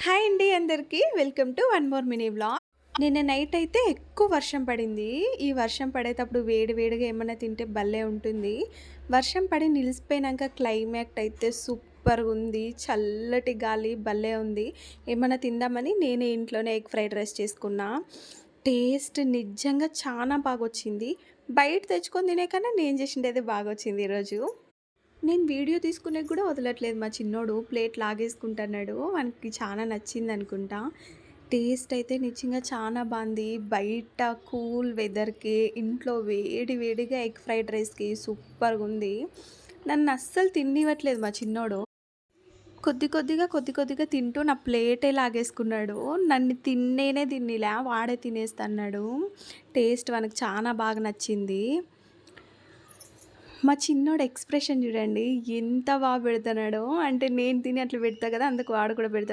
Hi అండి అందరికీ. Welcome to one more mini vlog. నిన్న నైట్ అయితే ఎక్కువ వర్షం పడింది. ఈ వర్షం పడేటప్పుడు వేడి వేడిగా ఏమన్నా తింటే భలే ఉంటుంది. వర్షం పడి నిలిసిపోయినాక క్లైమేట్ అయితే సూపర్‌గా ఉంది. చల్లటి గాలి భలే ఉంది. ఏమన్నా తిందామని నేనే ఇంట్లోనే ఎగ్ ఫ్రైడ్ రైస్ చేసుకున్నా. టేస్ట్ నిజంగా చాలా బాగొచ్చింది. బయట తెచ్చుకొని తినే కన్నా నేను చేసిందైతే బాగొచ్చింది ఈరోజు. నేను వీడియో తీసుకునేకి కూడా వదలట్లేదు మా చిన్నోడు. ప్లేట్ లాగేసుకుంటున్నాడు. వానికి చాలా నచ్చిందనుకుంటా. టేస్ట్ అయితే నిజంగా చాలా బాగుంది. బయట కూల్ వెదర్‌కి, ఇంట్లో వేడి వేడిగా ఎగ్ ఫ్రైడ్ రైస్‌కి సూపర్‌గుంది. నన్ను అస్సలు తిననివ్వట్లేదు మా చిన్నోడు. కొద్ది కొద్దిగా తింటూ నా ప్లేటే లాగేసుకున్నాడు. నన్ను తిననీలే, వాడే తినేస్తన్నాడు. టేస్ట్ వానికి చాలా బాగా నచ్చింది. మా చిన్నోడు ఎక్స్‌ప్రెషన్ జూడండి. ఎంత బా పెడుతున్నాడో. అంటే నేను తిని అట్లా పెడతా గదా! అందుకు వాడు కూడా పెడతాడు.